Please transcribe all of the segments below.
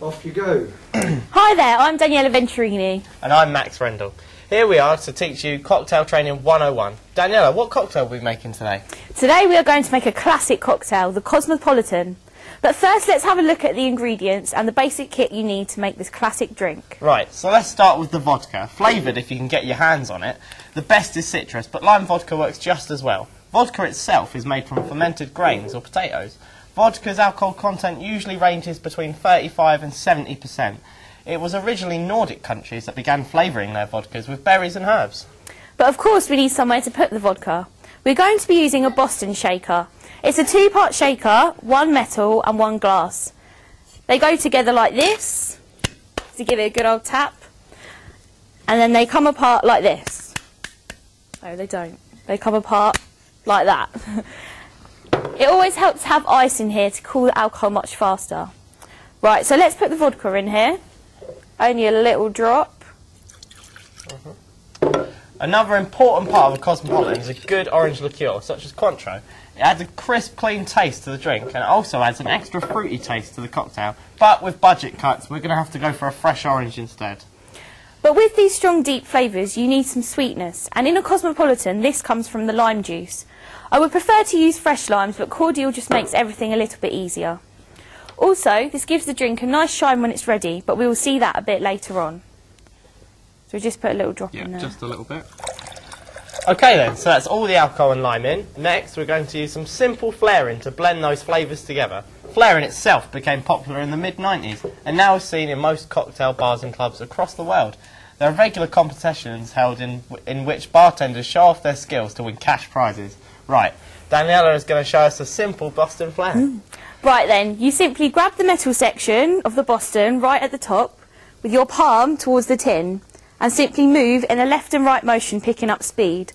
Off you go. Hi there, I'm Danielle Venturini. And I'm Max Rendell. Here we are to teach you Cocktail Training 101. Daniela, what cocktail are we making today? Today we are going to make a classic cocktail, the Cosmopolitan. But first let's have a look at the ingredients and the basic kit you need to make this classic drink. Right, so let's start with the vodka. Flavoured if you can get your hands on it. The best is citrus, but lime vodka works just as well. Vodka itself is made from fermented grains or potatoes. Vodka's alcohol content usually ranges between 35 and 70%. It was originally Nordic countries that began flavouring their vodkas with berries and herbs. But of course we need somewhere to put the vodka. We're going to be using a Boston shaker. It's a two-part shaker, one metal and one glass. They go together like this, to give it a good old tap, and then they come apart like this. No, they don't. They come apart like that. It always helps to have ice in here to cool the alcohol much faster. Right, so let's put the vodka in here. Only a little drop. Another important part of a Cosmopolitan is a good orange liqueur, such as Cointreau. It adds a crisp, clean taste to the drink, and it also adds an extra fruity taste to the cocktail. But with budget cuts, we're going to have to go for a fresh orange instead. But with these strong, deep flavours, you need some sweetness. And in a Cosmopolitan, this comes from the lime juice. I would prefer to use fresh limes, but cordial just makes everything a little bit easier. Also, this gives the drink a nice shine when it's ready, but we will see that a bit later on. So we just put a little drop in there. Yeah, just a little bit. Okay then, so that's all the alcohol and lime in. Next, we're going to use some simple flaring to blend those flavours together. Flaring itself became popular in the mid-90s, and now is seen in most cocktail bars and clubs across the world. There are regular competitions held in which bartenders show off their skills to win cash prizes. Right, Daniela is going to show us a simple Boston flare. Right then, you simply grab the metal section of the Boston right at the top with your palm towards the tin and simply move in a left and right motion, picking up speed,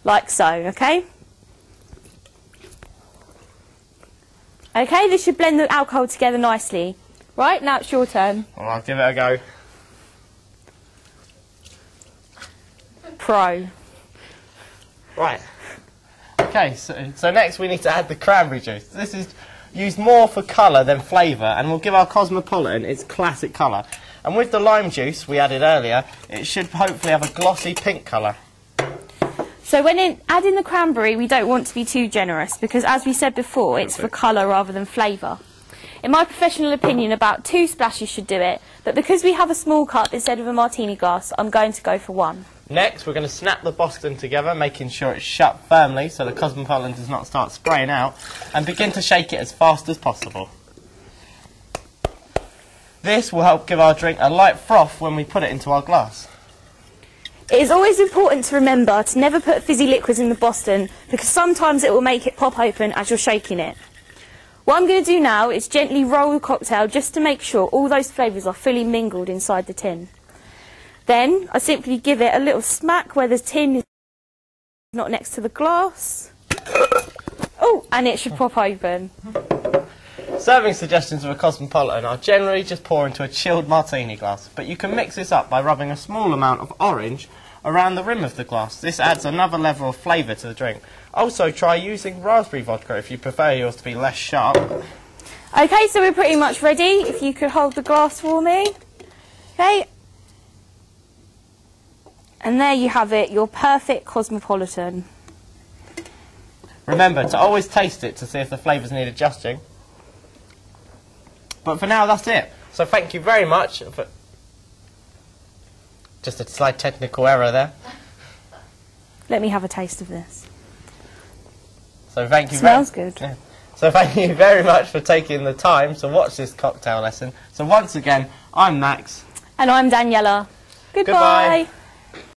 like so, okay? Okay, this should blend the alcohol together nicely. Right, now it's your turn. Well, I'll give it a go. Pro. Right. Okay, so next we need to add the cranberry juice. This is used more for colour than flavour and will give our Cosmopolitan its classic colour. And with the lime juice we added earlier, it should hopefully have a glossy pink colour. So when adding the cranberry, we don't want to be too generous because, as we said before, it's for colour rather than flavour. In my professional opinion, about 2 splashes should do it, but because we have a small cup instead of a martini glass, I'm going to go for 1. Next, we're going to snap the Boston together, making sure it's shut firmly so the Cosmopolitan does not start spraying out, and begin to shake it as fast as possible. This will help give our drink a light froth when we put it into our glass. It is always important to remember to never put fizzy liquids in the Boston because sometimes it will make it pop open as you're shaking it. What I'm going to do now is gently roll the cocktail just to make sure all those flavours are fully mingled inside the tin. Then I simply give it a little smack where the tin is not next to the glass. Oh, and it should pop open. Serving suggestions of a Cosmopolitan are generally just pour into a chilled martini glass, but you can mix this up by rubbing a small amount of orange around the rim of the glass. This adds another level of flavour to the drink. Also, try using raspberry vodka if you prefer yours to be less sharp. Okay, so we're pretty much ready. If you could hold the glass for me. Okay. And there you have it, your perfect Cosmopolitan. Remember to always taste it to see if the flavours need adjusting. But for now, that's it. So thank you very much for... Just a slight technical error there. Let me have a taste of this. So thank you. Smells good. Yeah. So thank you very much for taking the time to watch this cocktail lesson. So once again, I'm Max. And I'm Daniela. Goodbye. Goodbye.